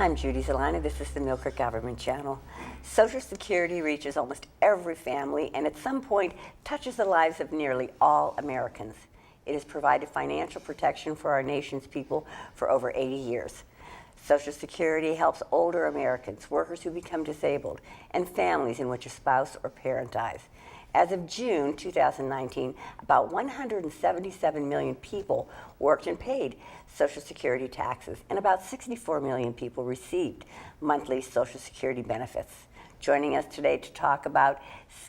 I'm Judy Zelina. This is the Millcreek Government Channel. Social Security reaches almost every family and at some point touches the lives of nearly all Americans. It has provided financial protection for our nation's people for over 80 years. Social Security helps older Americans, workers who become disabled, and families in which a spouse or parent dies. As of June 2019, about 177 million people worked and paid Social Security taxes, and about 64 million people received monthly Social Security benefits. Joining us today to talk about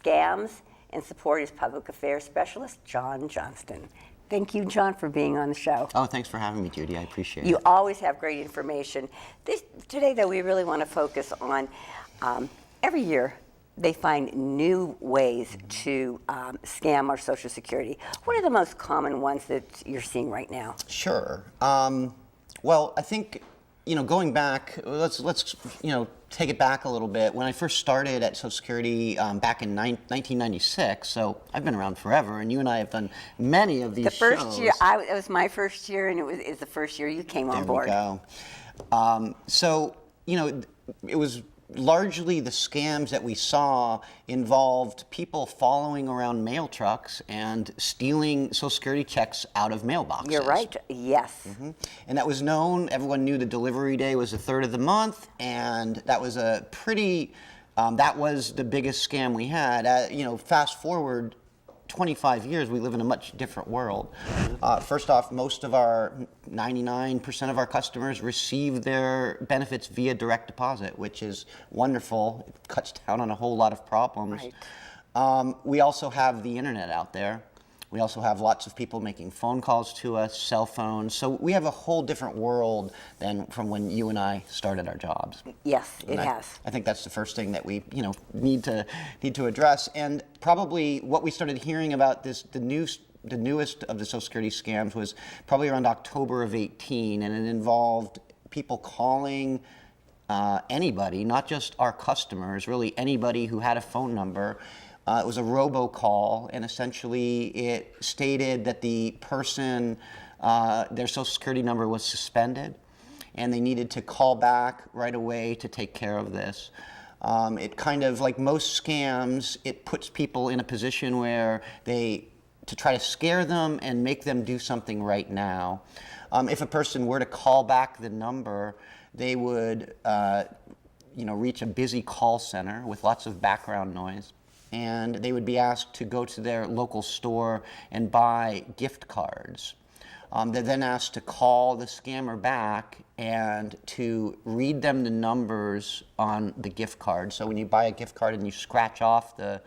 scams and support is Public Affairs Specialist John Johnston. Thank you, John, for being on the show. Oh, thanks for having me, Judy. I appreciate it. You always have great information. Today, though, we really want to focus on every year they find new ways to scam our Social Security. What are the most common ones that you're seeing right now? Sure. Well, I think, going back, let's take it back a little bit. When I first started at Social Security back in 1996, so I've been around forever, and you and I have done many of these shows. The first year, it was my first year, and it's the first year you came on board. There we go. So, it was largely the scams that we saw involved people following around mail trucks and stealing Social Security checks out of mailboxes. You're right, yes. Mm-hmm. And that was known. Everyone knew the delivery day was the 3rd of the month, and that was a pretty, that was the biggest scam we had. Fast forward 25 years, we live in a much different world. First off, most of our 99% of our customers receive their benefits via direct deposit, which is wonderful. It cuts down on a whole lot of problems. Right. We also have the internet out there. We also have lots of people making phone calls to us, cell phones. So we have a whole different world than from when you and I started our jobs. Yes, it has. I think that's the first thing that we, need to address. And probably what we started hearing about this, the newest of the Social Security scams was probably around October of 18, and it involved people calling anybody, not just our customers, really anybody who had a phone number. It was a robocall, and essentially it stated that the person, their Social Security number was suspended, and they needed to call back right away to take care of this. It kind of, like most scams, it puts people in a position where to try to scare them and make them do something right now. If a person were to call back the number, they would, reach a busy call center with lots of background noise. And they would be asked to go to their local store and buy gift cards. They're then asked to call the scammer back and to read them the numbers on the gift card. So when you buy a gift card and you scratch off the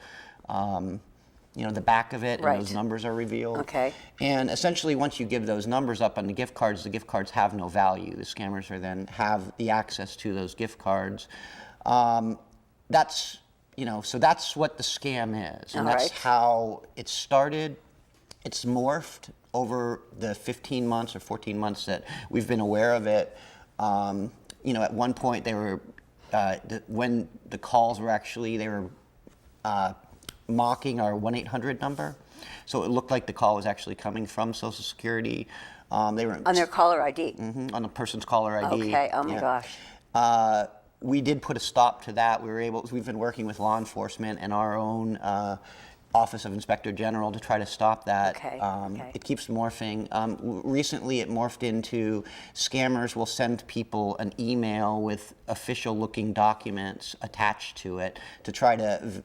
back of it, right, and those numbers are revealed. Okay. And essentially, once you give those numbers up on the gift cards have no value. The scammers are then have the access to those gift cards. So that's what the scam is, and that's how it started. It's morphed over the 15 months or 14 months that we've been aware of it. At one point they were, when the calls were actually, they were mocking our 1-800 number. So it looked like the call was actually coming from Social Security. They were on their caller ID? Mm-hmm, on the person's caller ID. Okay, oh my gosh. We did put a stop to that. We've been working with law enforcement and our own Office of Inspector General to try to stop that. Okay. It keeps morphing. Recently it morphed into scammers will send people an email with official looking documents attached to it to try to,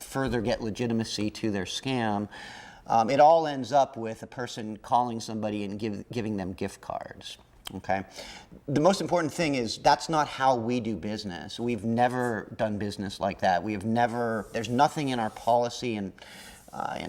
further get legitimacy to their scam. It all ends up with a person calling somebody and giving them gift cards. Okay. The most important thing is that's not how we do business. We've never done business like that. There's nothing in our policy and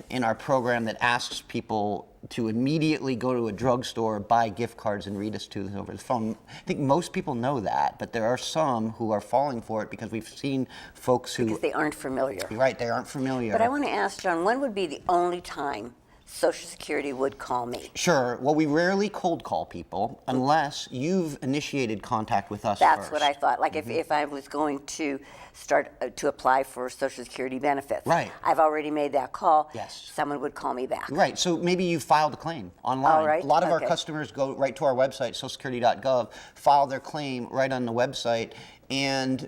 in our program that asks people to immediately go to a drugstore, buy gift cards, and read us to them over the phone. I think most people know that, but there are some who are falling for it because we've seen folks who... Because they aren't familiar. Right, they aren't familiar. But I want to ask, John, when would be the only time Social Security would call me. Sure. Well, we rarely cold call people unless you've initiated contact with us That's first. what I thought. Like if I was going to start to apply for Social Security benefits, Right. I've already made that call. Yes. Someone would call me back. Right. So maybe you filed a claim online. All right. A lot of our Okay. customers go right to our website, socialsecurity.gov, file their claim right on the website, and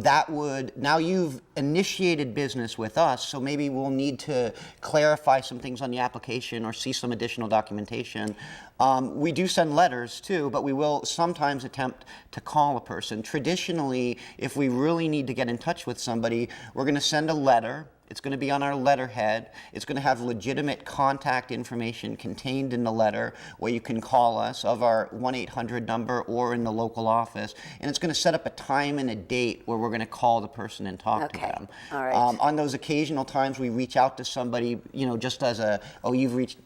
that would, now you've initiated business with us, so maybe we'll need to clarify some things on the application or see some additional documentation. We do send letters too, but we will sometimes attempt to call a person. Traditionally, if we really need to get in touch with somebody, we're going to send a letter. It's going to be on our letterhead. It's going to have legitimate contact information contained in the letter where you can call us of our 1-800 number or in the local office. And it's going to set up a time and a date where we're going to call the person and talk to them. All right. On those occasional times we reach out to somebody, just as you've reached,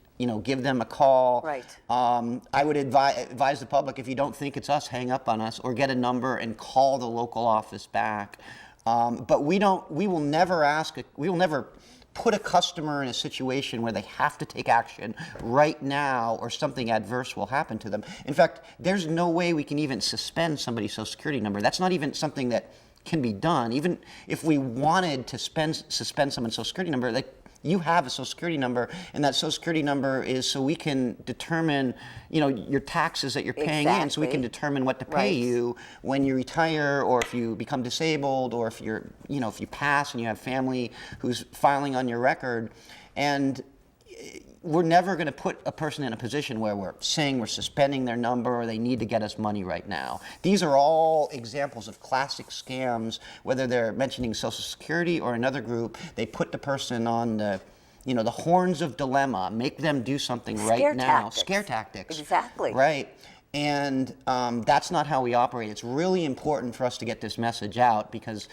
give them a call. Right. I would advise the public, if you don't think it's us, hang up on us or get a number and call the local office back. But we will never put a customer in a situation where they have to take action right now or something adverse will happen to them. In fact, there's no way we can even suspend somebody's Social Security number. That's not even something that can be done. Even if we wanted to suspend someone's Social Security number, you have a Social Security number, and that Social Security number is so we can determine, your taxes that you're paying in, so we can determine what to pay you when you retire, or if you become disabled, or if if you pass and you have family who's filing on your record. And we're never going to put a person in a position where we're saying we're suspending their number or they need to get us money right now. These are all examples of classic scams, whether they're mentioning Social Security or another group. They put the person on the horns of dilemma, make them do something right now. Scare tactics. Exactly. Right. And that's not how we operate. It's really important for us to get this message out because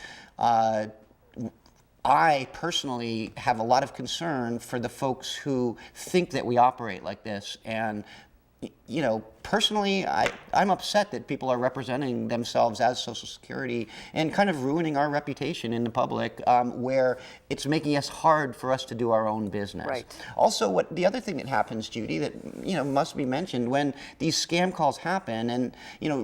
I personally have a lot of concern for the folks who think that we operate like this. And, personally, I'm upset that people are representing themselves as Social Security and kind of ruining our reputation in the public, where it's making us hard for us to do our own business. Right. Also, the other thing that happens, Judy, that must be mentioned when these scam calls happen, and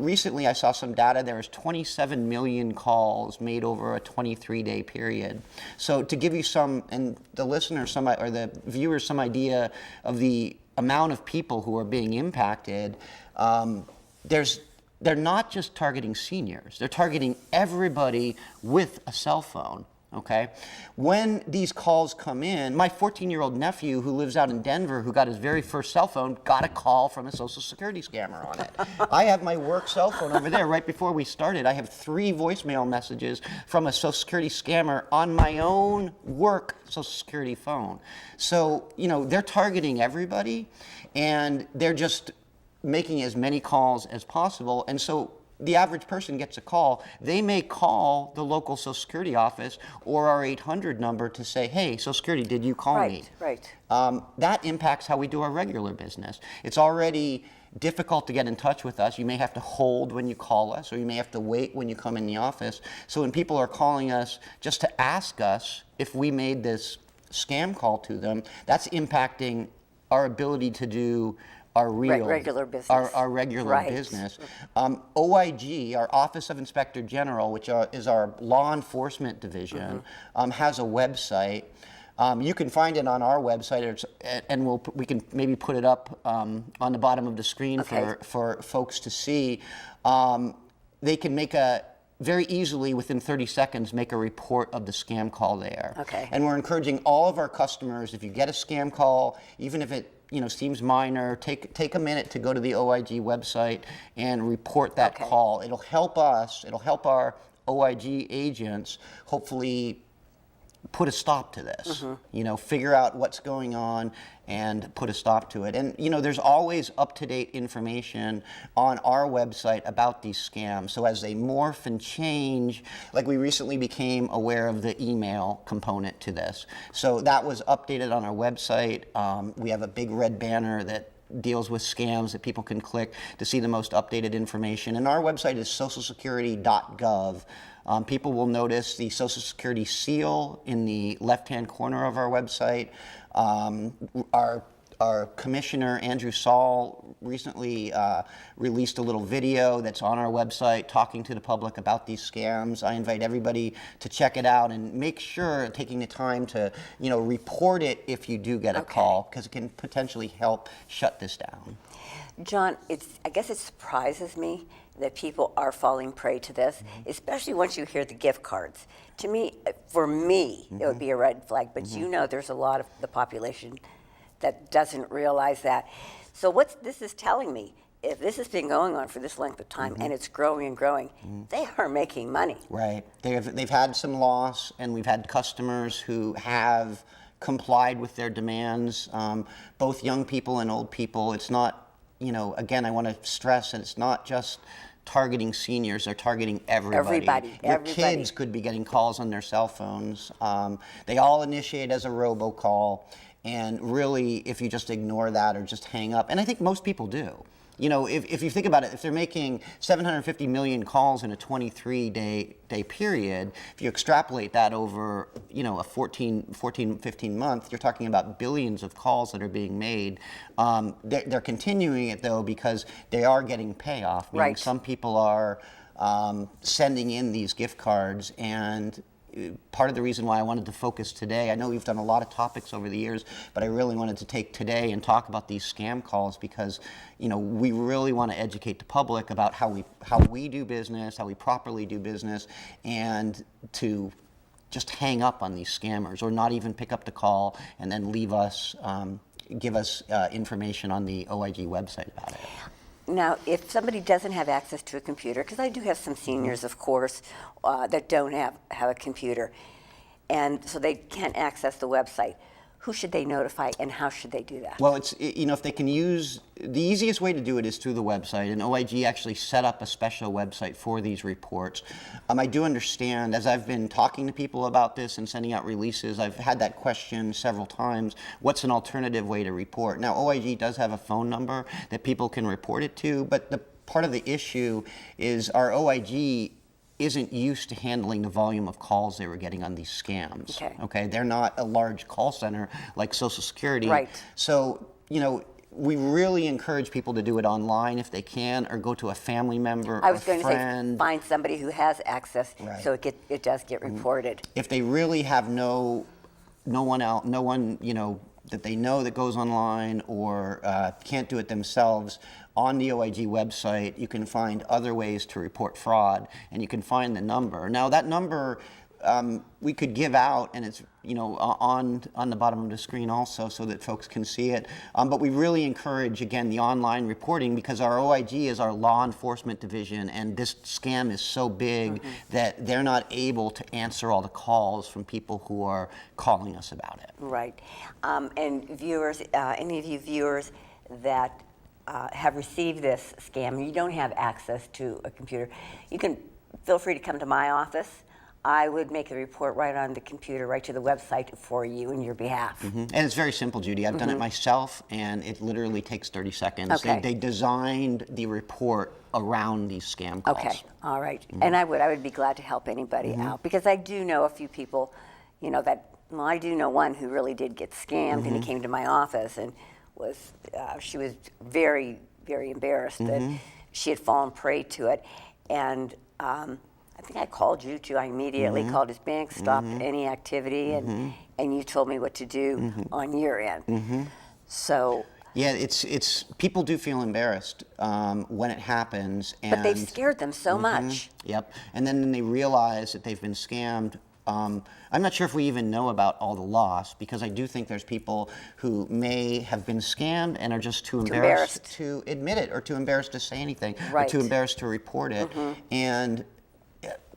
recently I saw some data. There was 27 million calls made over a 23-day period. So to give you and the listeners or the viewers some idea of the amount of people who are being impacted, they're not just targeting seniors. They're targeting everybody with a cell phone. Okay? When these calls come in, my 14-year-old nephew who lives out in Denver, who got his very first cell phone, got a call from a Social Security scammer on it. I have my work cell phone over there. Right before we started, I have 3 voicemail messages from a Social Security scammer on my own work Social Security phone. So, they're targeting everybody, and they're just making as many calls as possible. And so the average person gets a call. They may call the local Social Security office or our 800 number to say, hey, Social Security, did you call me? Right. That impacts how we do our regular business. It's already difficult to get in touch with us. You may have to hold when you call us, or you may have to wait when you come in the office. So when people are calling us just to ask us if we made this scam call to them, that's impacting our ability to do our regular business. Our regular business. OIG, our Office of Inspector General, which is our law enforcement division, has a website. You can find it on our website, and we can maybe put it up on the bottom of the screen for folks to see. They can very easily, within 30 seconds, make a report of the scam call there. Okay. And we're encouraging all of our customers, if you get a scam call, even if it seems minor, take a minute to go to the OIG website and report that call. It'll help us, it'll help our OIG agents hopefully put a stop to this, figure out what's going on and put a stop to it. And, there's always up-to-date information on our website about these scams. So as they morph and change, like we recently became aware of the email component to this. So that was updated on our website. We have a big red banner that deals with scams that people can click to see the most updated information. And our website is socialsecurity.gov. People will notice the Social Security seal in the left-hand corner of our website. Our commissioner, Andrew Saul, recently released a little video that's on our website talking to the public about these scams. I invite everybody to check it out and make sure taking the time to, report it if you do get a call, because it can potentially help shut this down. John, I guess it surprises me that people are falling prey to this, especially once you hear the gift cards. To me, for me, it would be a red flag, but there's a lot of the population that doesn't realize that. So what this is telling me, if this has been going on for this length of time and it's growing and growing, they are making money. Right. They've had some loss, and we've had customers who have complied with their demands, both young people and old people. It's not, again, I want to stress that it's not just targeting seniors, they're targeting everybody. Your kids could be getting calls on their cell phones. They all initiate as a robocall. And really, if you just ignore that or just hang up, and I think most people do. If you think about it, if they're making 750 million calls in a 23-day period, if you extrapolate that over, a 15 month, you're talking about billions of calls that are being made. They're continuing it, though, because they are getting payoff. Meaning some people are sending in these gift cards, and part of the reason why I wanted to focus today, I know we've done a lot of topics over the years, but I really wanted to take today and talk about these scam calls because, we really want to educate the public about how we do business, how we properly do business, and to just hang up on these scammers or not even pick up the call and then leave us, give us information on the OIG website about it. Now, if somebody doesn't have access to a computer, because I do have some seniors, of course, that don't have a computer, and so they can't access the website, who should they notify and how should they do that? Well, if they can use, the easiest way to do it is through the website, and OIG actually set up a special website for these reports. I do understand, as I've been talking to people about this and sending out releases, I've had that question several times, what's an alternative way to report? Now, OIG does have a phone number that people can report it to, but the part of the issue is our OIG isn't used to handling the volume of calls they were getting on these scams. Okay, they're not a large call center like Social Security. Right. So, we really encourage people to do it online if they can, or go to a family member or friend. I was going to say, find somebody who has access, so it does get reported. If they really have no one that they know that goes online or can't do it themselves, on the OIG website, you can find other ways to report fraud, and you can find the number. Now, that number we could give out, and it's on the bottom of the screen also, so that folks can see it. But we really encourage, again, the online reporting, because our OIG is our law enforcement division, and this scam is so big that they're not able to answer all the calls from people who are calling us about it. Right. And viewers, any of you viewers that have received this scam and you don't have access to a computer, you can feel free to come to my office. I would make the report right on the computer, right to the website for you in your behalf. And it's very simple, Judy. I've done it myself, and it literally takes 30 seconds. Okay. They designed the report around these scam calls. Okay, all right. And I would be glad to help anybody out, because I do know a few people, I do know one who really did get scammed, and he came to my office and she was very, very embarrassed that she had fallen prey to it. And I think I called you too. I immediately called his bank, stopped any activity, and you told me what to do on your end. So yeah, it's people do feel embarrassed when it happens, but they've scared them so much. Yep, and then they realize that they've been scammed. I'm not sure if we even know about all the loss, because I do think there's people who may have been scammed and are just too embarrassed to admit it, or too embarrassed to say anything, or too embarrassed to report it. And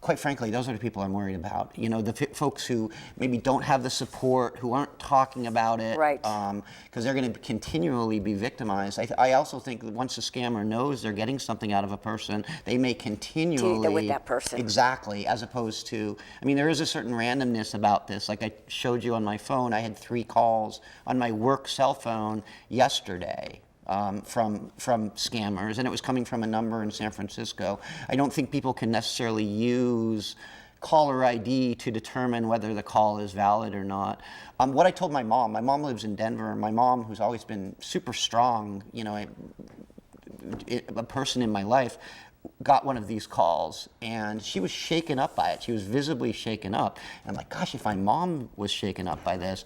quite frankly, those are the people I'm worried about. The folks who maybe don't have the support, who aren't talking about it, because they're going to continually be victimized. I also think that once a scammer knows they're getting something out of a person, they may continually with that person. Exactly, as opposed to, there is a certain randomness about this. Like I showed you on my phone, I had 3 calls on my work cell phone yesterday. from scammers, and it was coming from a number in San Francisco. I don't think people can necessarily use caller ID to determine whether the call is valid or not. What I told my mom lives in Denver, and my mom, who's always been super strong, a person in my life, got one of these calls, and she was shaken up by it. She was visibly shaken up. And I'm like, gosh, if my mom was shaken up by this,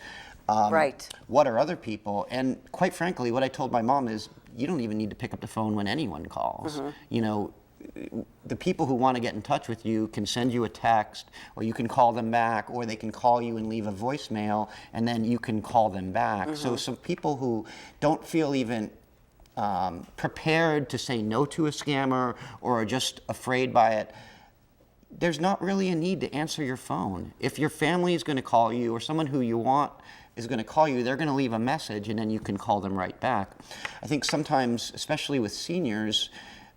right. What are other people? And quite frankly, what I told my mom is, you don't even need to pick up the phone when anyone calls. The people who want to get in touch with you can send you a text, or you can call them back, or they can call you and leave a voicemail, and then you can call them back. So some people who don't feel even prepared to say no to a scammer, or are just afraid by it, there's not really a need to answer your phone. If your family is going to call you, or someone who you want is going to call you, they're going to leave a message, and then you can call them right back. I think sometimes, especially with seniors,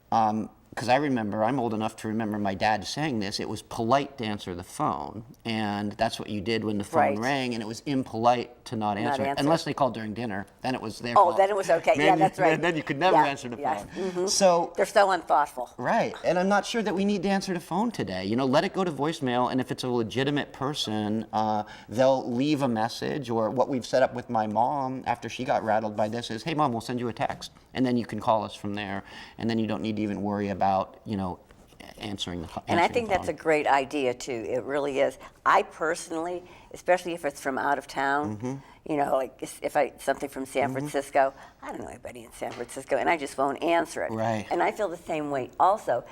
because I remember, I'm old enough to remember my dad saying this, it was polite to answer the phone, and that's what you did when the phone rang, and it was impolite to not answer it, unless they called during dinner. Then it was their fault. Oh, then it was okay. Then Yeah, that's right. Then you could never answer the phone. So they're so unthoughtful. right, and I'm not sure that we need to answer the phone today. Let it go to voicemail, and if it's a legitimate person, they'll leave a message, or what we've set up with my mom after she got rattled by this is, hey mom, we'll send you a text, and then you can call us from there, and then you don't need to even worry about, answering the phone. And I think that's a great idea too. It really is. I personally, especially if it's from out of town, like if something from San Francisco, I don't know anybody in San Francisco, and I just won't answer it. Right. And I feel the same way also,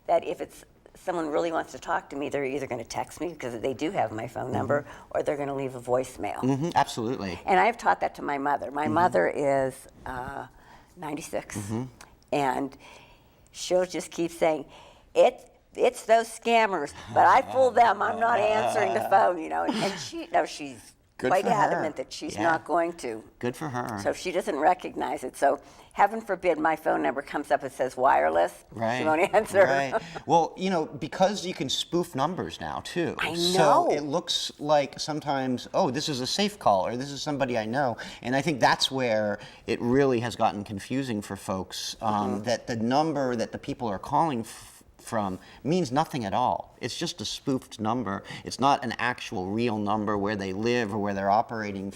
that if it's someone really wants to talk to me, they're either going to text me because they do have my phone number, or they're going to leave a voicemail. Absolutely. And I've taught that to my mother. My mother is 96, and she'll just keep saying, it's those scammers, but I fool them. I'm not answering the phone, And she's Good quite for her. adamant that she's not going to. Good for her. So she doesn't recognize it. So heaven forbid my phone number comes up and says wireless. Right. She won't answer. Right. Well, because you can spoof numbers now too. I know. So it looks like sometimes, oh, this is a safe call, or this is somebody I know. And I think that's where it really has gotten confusing for folks, that the number that the people are calling from means nothing at all. It's just a spoofed number. It's not an actual real number where they live or where they're operating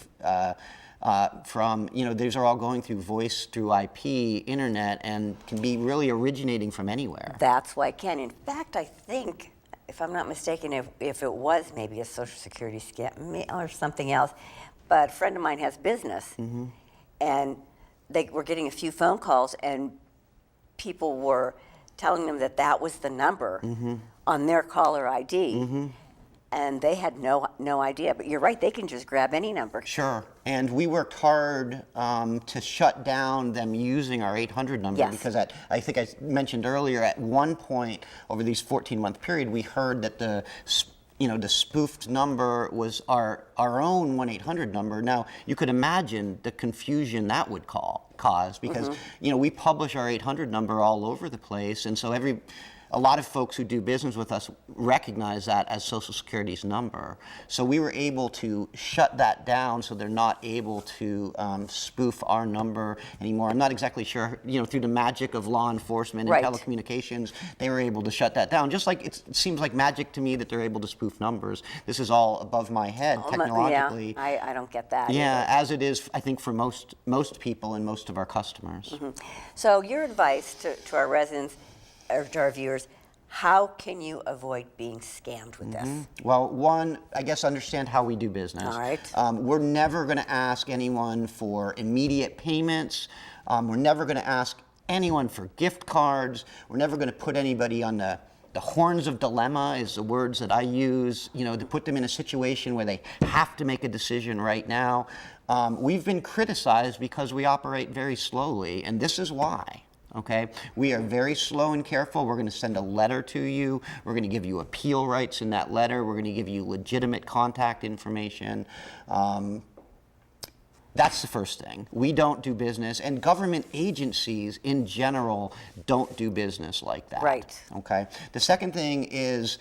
from. These are all going through voice, through IP, internet, and can be really originating from anywhere. That's why it can. In fact, I think, if I'm not mistaken, if it was maybe a Social Security scam or something else, but a friend of mine has business, and they were getting a few phone calls, and people were telling them that was the number on their caller ID, and they had no idea. But you're right, they can just grab any number. Sure. And we worked hard to shut down them using our 800 number, because I think I mentioned earlier, at one point over these 14-month period, we heard that the spoofed number was our own 1-800 number. Now, you could imagine the confusion that would cause, because we publish our 800 number all over the place, and so a lot of folks who do business with us recognize that as Social Security's number. So we were able to shut that down, so they're not able to spoof our number anymore. I'm not exactly sure, through the magic of law enforcement and telecommunications, they were able to shut that down. Just like it seems like magic to me that they're able to spoof numbers. This is all above my head technologically. Yeah, I don't get that. Yeah, either. as it is, I think, for most people and most of our customers. So your advice to our residents, or to our viewers, how can you avoid being scammed with this? Well, one, I guess understand how we do business. All right. We're never going to ask anyone for immediate payments. We're never going to ask anyone for gift cards. We're never going to put anybody on the horns of dilemma, is the words that I use, to put them in a situation where they have to make a decision right now. We've been criticized because we operate very slowly, and this is why. Okay, we are very slow and careful. We're going to send a letter to you. We're going to give you appeal rights in that letter. We're going to give you legitimate contact information. That's the first thing. We don't do business, and government agencies in general don't do business like that. Right. Okay. The second thing is,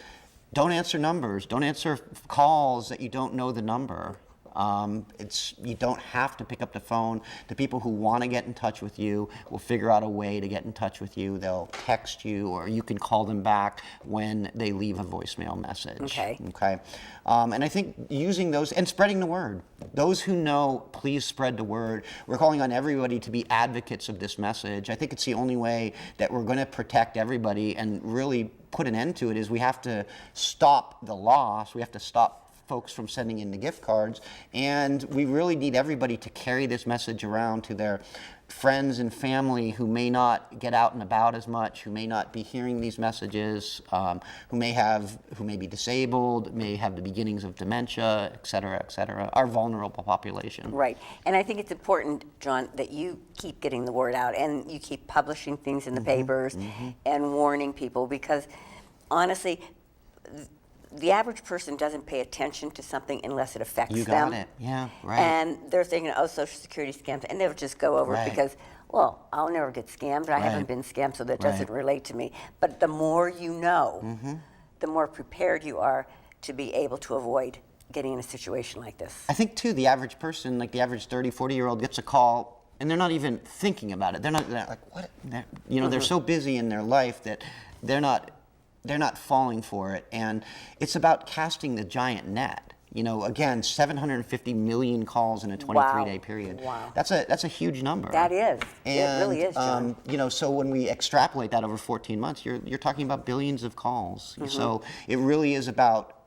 don't answer numbers. Don't answer calls that you don't know the number. You don't have to pick up the phone. The people who want to get in touch with you will figure out a way to get in touch with you. They'll text you, or you can call them back when they leave a voicemail message. Okay. Okay. And I think using those and spreading the word. Those who know, please spread the word. We're calling on everybody to be advocates of this message. I think it's the only way that we're going to protect everybody and really put an end to it. Is we have to stop the loss. We have to stop folks from sending in the gift cards, and we really need everybody to carry this message around to their friends and family who may not get out and about as much, who may not be hearing these messages, who may be disabled, may have the beginnings of dementia, et cetera, our vulnerable population. Right. And I think it's important, John, that you keep getting the word out and you keep publishing things in the papers and warning people, because honestly, the average person doesn't pay attention to something unless it affects them. You got it. Yeah, right. And they're thinking, oh, Social Security scams, and they'll just go over it because, well, I'll never get scammed. I haven't been scammed, so that doesn't relate to me. But the more you know, the more prepared you are to be able to avoid getting in a situation like this. I think, too, the average person, like the average 30, 40-year-old gets a call, and they're not even thinking about it. They're like, what? They're so busy in their life that they're not falling for it. And it's about casting the giant net. Again, 750 million calls in a 23-day period. Wow. That's a huge number. That is. And, it really is, John. So when we extrapolate that over 14 months, you're talking about billions of calls. So it really is about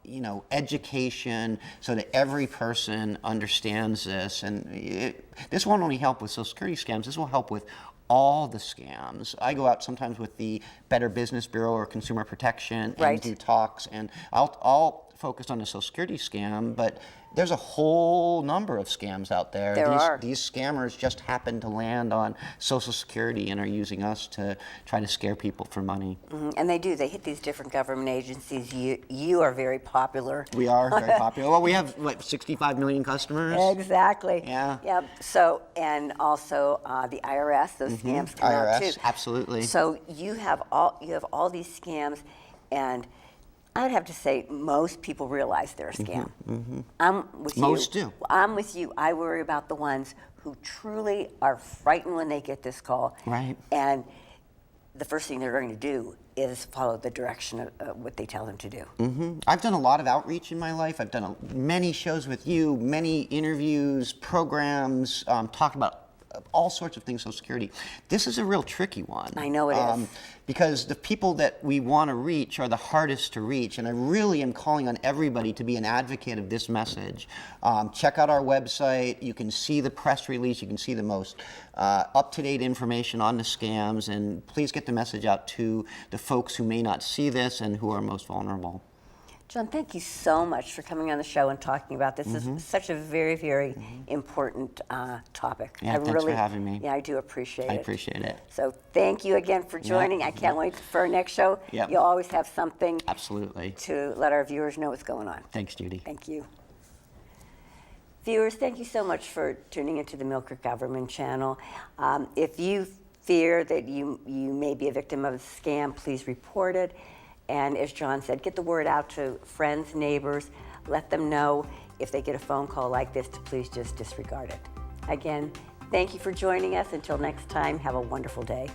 education, so that every person understands this. And this won't only help with Social Security scams, this will help with all the scams. I go out sometimes with the Better Business Bureau or Consumer Protection and do talks, and I'll focus on the Social Security scam, but there's a whole number of scams out there. These scammers just happen to land on Social Security and are using us to try to scare people for money. And they do. They hit these different government agencies. You are very popular. We are very popular. Well, we have, 65 million customers? Exactly. Yeah. Yep. So, and also the IRS, those scams come out too. IRS, absolutely. So you have all these scams, and I would have to say most people realize they're a scam. I'm with you. Most do. I'm with you. I worry about the ones who truly are frightened when they get this call. Right. And the first thing they're going to do is follow the direction of what they tell them to do. I've done a lot of outreach in my life. I've done many shows with you, many interviews, programs, talked about all sorts of things, Social Security. This is a real tricky one. I know it is. Because the people that we want to reach are the hardest to reach, and I really am calling on everybody to be an advocate of this message. Check out our website. You can see the press release. You can see the most up-to-date information on the scams, and please get the message out to the folks who may not see this and who are most vulnerable. John, thank you so much for coming on the show and talking about this. This is such a very, very important topic. Yeah, thanks for having me. Yeah, I do appreciate it. I appreciate it. So thank you again for joining. I can't wait for our next show. Yep. You'll always have something Absolutely. to let our viewers know what's going on. Thanks, Judy. Thank you. Viewers, thank you so much for tuning into the Millcreek Government Channel. If you fear that you may be a victim of a scam, please report it. And as John said, get the word out to friends, neighbors. Let them know if they get a phone call like this to please just disregard it. Again, thank you for joining us. Until next time, have a wonderful day.